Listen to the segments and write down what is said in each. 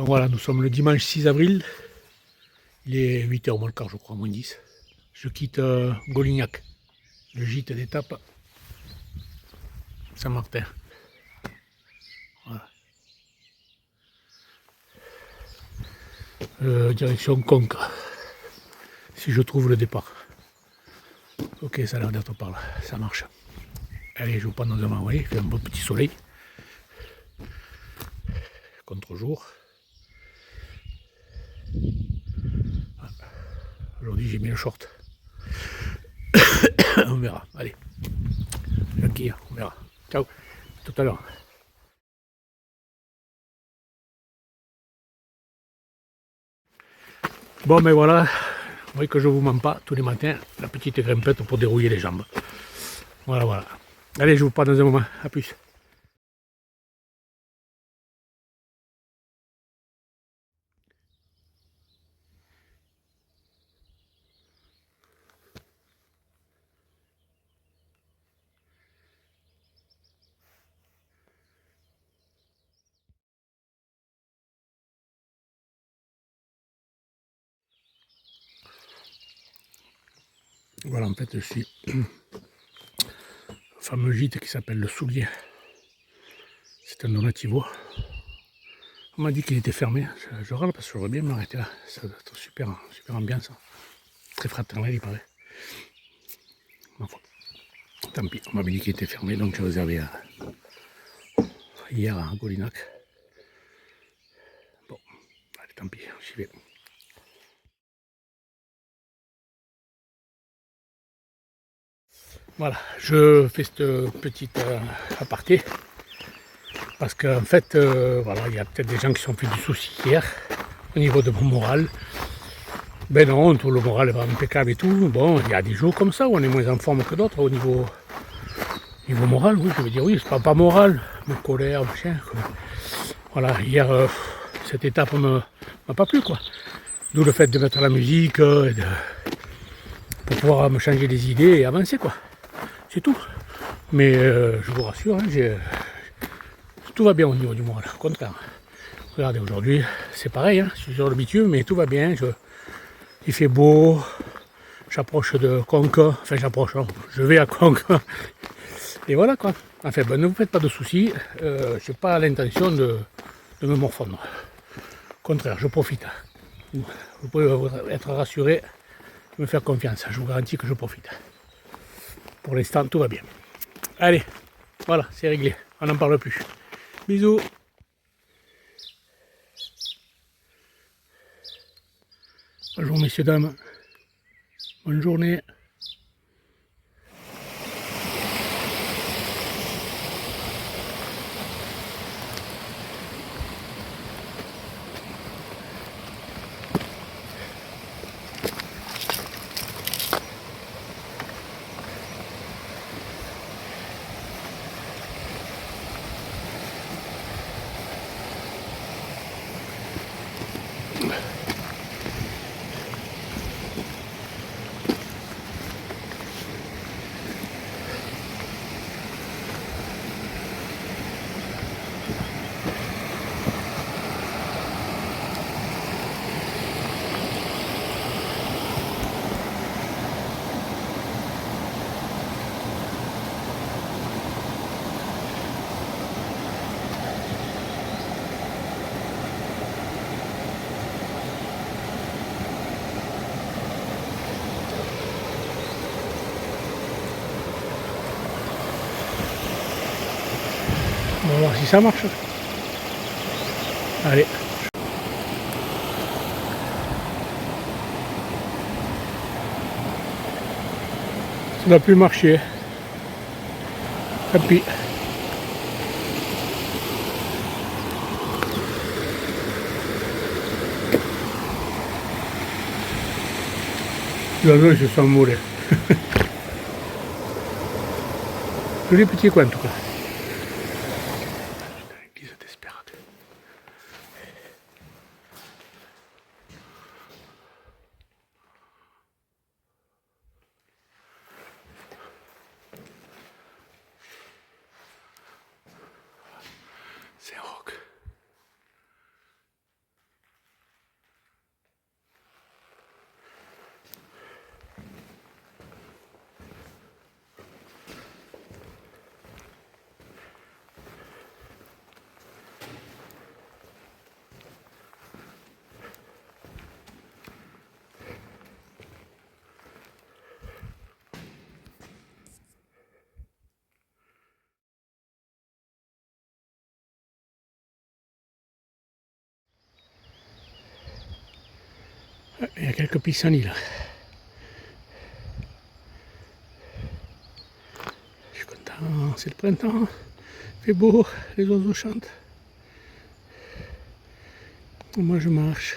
Bon, voilà, nous sommes le dimanche 6 avril. Il est 8h moins le quart, je crois, moins 10. Je quitte Golignac, le gîte d'étape Saint-Martin. Voilà. Direction Conques, si je trouve le départ. Ok, ça a l'air d'être par là, ça marche. Allez, je vous prends dans un main, il fait un beau petit soleil. Contre-jour. Aujourd'hui, j'ai mis le short. On verra, allez. Ok, on verra. Ciao, tout à l'heure. Bon, mais voilà, vous voyez que je vous mens pas, tous les matins, la petite grimpette pour dérouiller les jambes. Voilà, voilà. Allez, je vous parle dans un moment, à plus. Voilà, en fait, je suis au fameux gîte qui s'appelle le Soulier. C'est un donativo. On m'a dit qu'il était fermé. Je râle parce que j'aurais bien m'arrêter là. Ça doit être super, super ambiance. Très fraternel, il paraît. Enfin, tant pis, on m'avait dit qu'il était fermé, donc j'ai réservé hier à Golinac. Bon, allez, tant pis, j'y vais. Voilà, je fais cette petite aparté parce qu'en fait, voilà, il y a peut-être des gens qui se sont fait du souci hier au niveau de mon moral. Ben non, tout le moral va impeccable et tout. Bon, il y a des jours comme ça où on est moins en forme que d'autres au niveau moral, oui, je veux dire, oui, c'est pas moral, mais colère, machin. Voilà, hier, cette étape m'a pas plu, quoi. D'où le fait de mettre la musique pour pouvoir me changer les idées et avancer, quoi. C'est tout. Mais je vous rassure, hein, tout va bien au niveau du moral, au contraire. Regardez, aujourd'hui, c'est pareil, hein, je suis sur le bitume, mais tout va bien. Il fait beau, j'approche de Conques, enfin j'approche, hein, je vais à Conques. Et voilà quoi. Enfin, ben, ne vous faites pas de soucis, je n'ai pas l'intention de me morfondre. Au contraire, je profite. Vous pouvez être rassuré, me faire confiance. Je vous garantis que je profite. Pour l'instant, tout va bien. Allez, voilà, c'est réglé. On n'en parle plus. Bisous. Bonjour messieurs, dames. Bonne journée. On va voir si ça marche. Allez. Ça n'a plus marché. Tant pis. Les oiseaux se sont mourés. Joli petit coin en tout cas. Qui se désespère. C'est un roc. Il y a quelques pissenlits là. Je suis content, c'est le printemps. Il fait beau, les oiseaux chantent. Et moi je marche.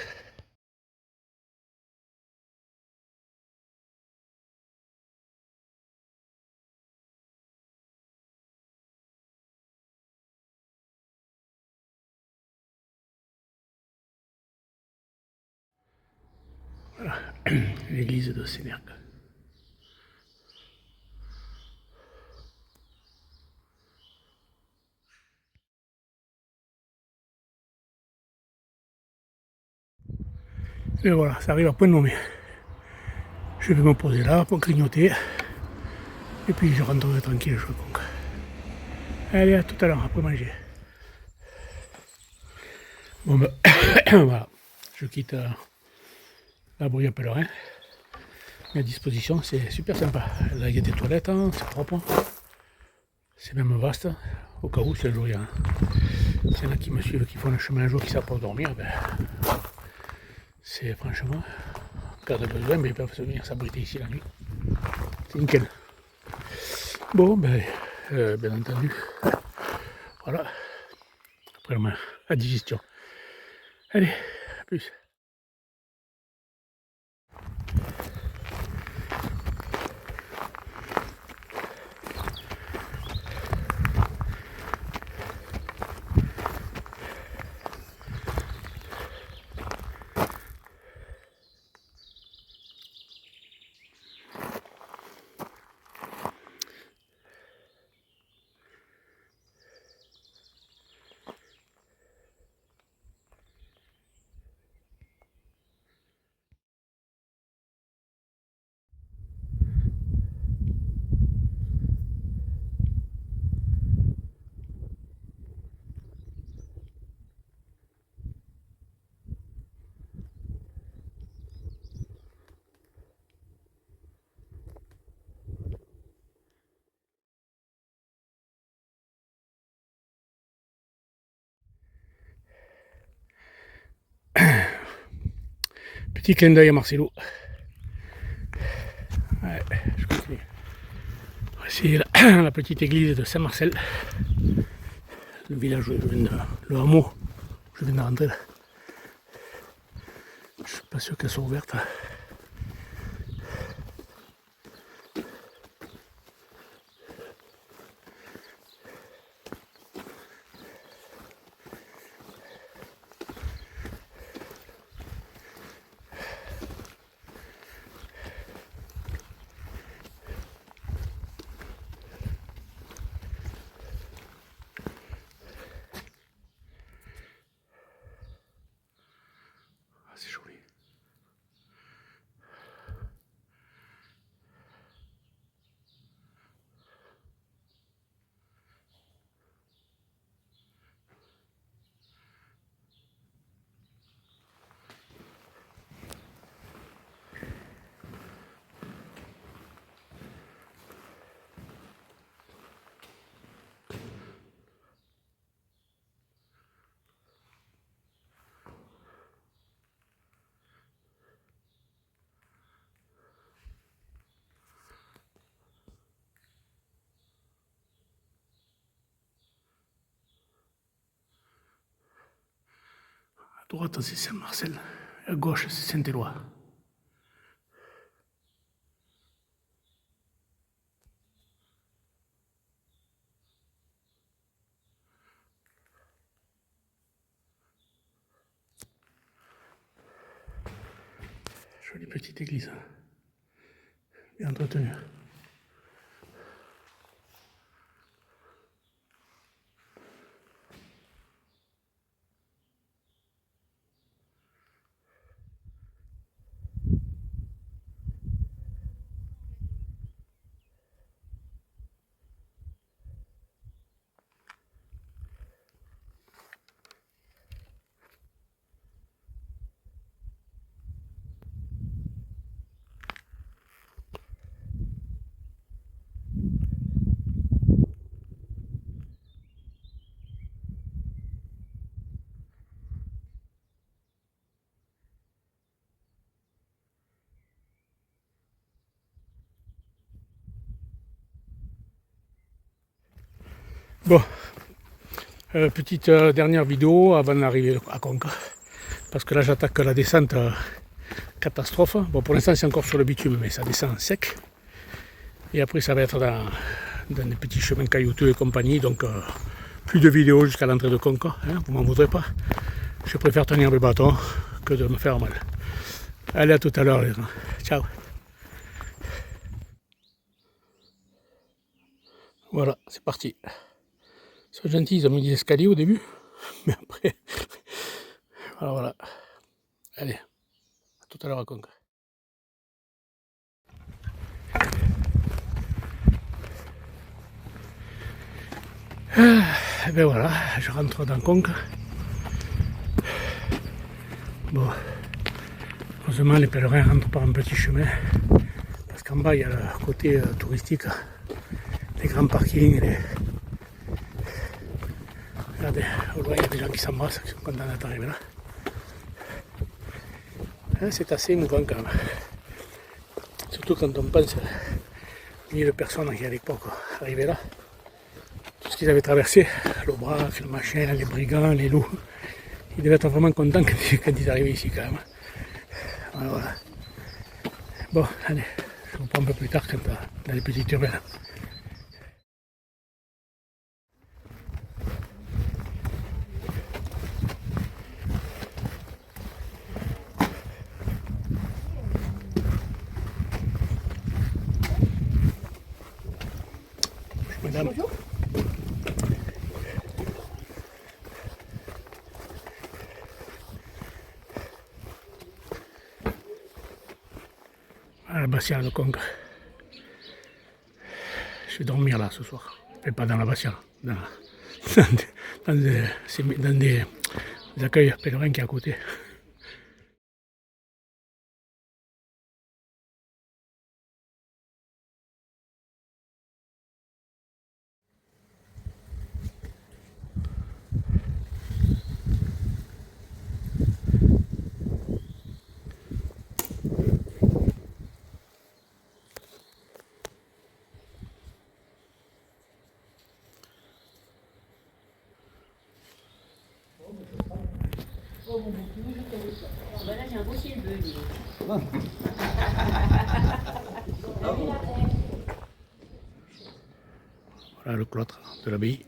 Voilà, l'église de Sénergue. Et voilà, ça arrive à point nommé. Je vais me poser là pour grignoter. Et puis je rentrerai tranquille, je crois. Allez, à tout à l'heure, après manger. Bon ben, voilà. Je quitte la brouille à pèlerin. À disposition, c'est super sympa. Là, il y a des toilettes, hein, c'est propre. C'est même vaste. Au cas où, c'est le jour, il y en a qui me suivent, qui font le chemin un jour, qui savent pas dormir, ben, c'est franchement, en cas de besoin, mais ils peuvent venir s'abriter ici la nuit. C'est nickel. Bon, ben, bien entendu, voilà. Après la digestion. Allez, à plus. Petit clin d'œil à Marcelo. Ouais, je continue. Voici la petite église de Saint-Marcel. Le village où le hameau où je viens de rentrer là. Je suis pas sûr qu'elle soit ouverte. Ah, c'est joli. À droite, c'est Saint-Marcel. À gauche, c'est Saint-Éloi. Jolie petite église. Bien entretenue. Bon, petite dernière vidéo avant d'arriver à Conca. Parce que là j'attaque la descente catastrophe. Bon, pour l'instant c'est encore sur le bitume, mais ça descend sec. Et après ça va être dans des petits chemins caillouteux et compagnie. Donc plus de vidéos jusqu'à l'entrée de Conca. Hein, vous m'en voudrez pas. Je préfère tenir le bâton que de me faire mal. Allez, à tout à l'heure les gens. Ciao. Voilà, c'est parti. Ils sont gentils, ils ont mis des escaliers au début. Mais après, voilà. Allez, à tout à l'heure à Conca. Et ben voilà, je rentre dans Conca. Bon, heureusement les pèlerins rentrent par un petit chemin. Parce qu'en bas il y a le côté touristique, les grands parkings, regardez, au loin il y a des gens qui s'embrassent, qui sont contents d'être arrivés là. Hein, c'est assez émouvant quand même. Surtout quand on pense aux milliers de personnes qui à l'époque arrivaient là. Tout ce qu'ils avaient traversé, l'Aubrac, le machin, les brigands, les loups. Ils devaient être vraiment contents quand ils arrivaient ici quand même. Voilà. Bon, allez, je vous reprends un peu plus tard quand dans les petites urbaines. Madame. Bonjour. À la Bastiale de Conca. Je vais dormir là ce soir. Mais pas dans la Bastiale, dans des accueils pèlerins qui est à côté. Là, j'ai un beau ciel bleu. Voilà le cloître de l'abbaye.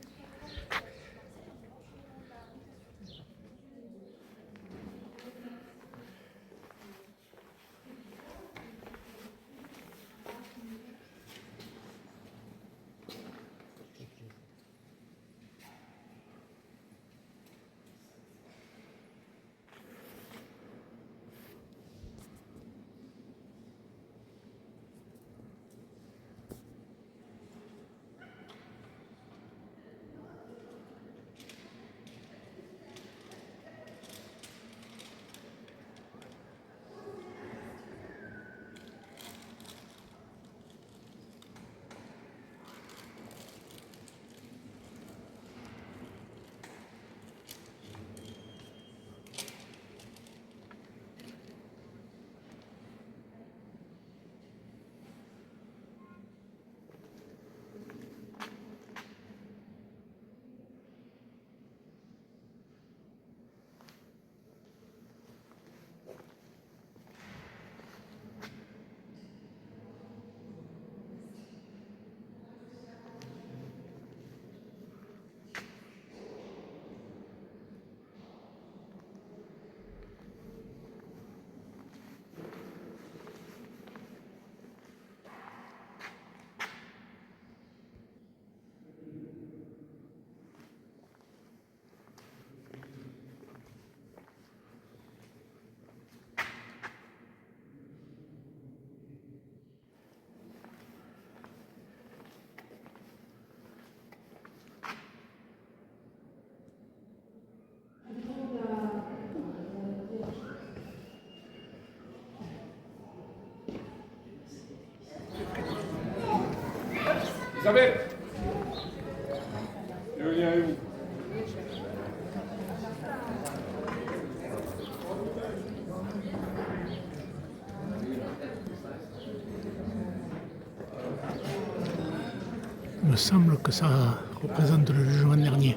Isabelle, le lien est où? Il me semble que ça représente le jugement dernier.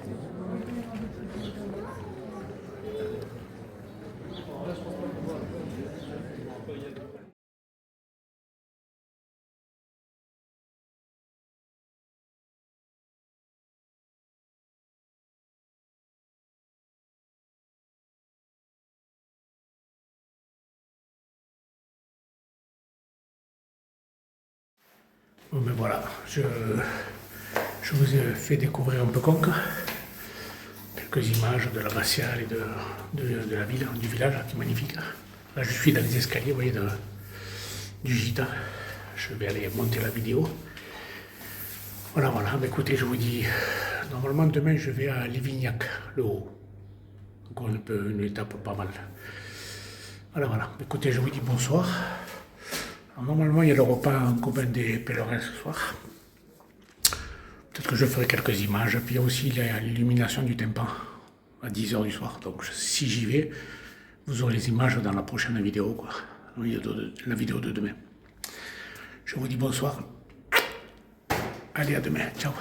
Bon ben voilà, je vous ai fait découvrir un peu Conques, quelques images de l'abbatiale et de la ville, du village, qui est magnifique. Là je suis dans les escaliers, vous voyez, du gîte. Je vais aller monter la vidéo. Voilà, mais écoutez, je vous dis, normalement demain je vais à Lévignac, le haut. Encore une étape pas mal. Voilà, écoutez, je vous dis bonsoir. Alors, normalement, il y a le repas en commun des pèlerins ce soir. Peut-être que je ferai quelques images. Puis il y a aussi l'illumination du tympan à 10h du soir. Donc si j'y vais, vous aurez les images dans la prochaine vidéo, quoi. La vidéo de demain. Je vous dis bonsoir. Allez, à demain. Ciao.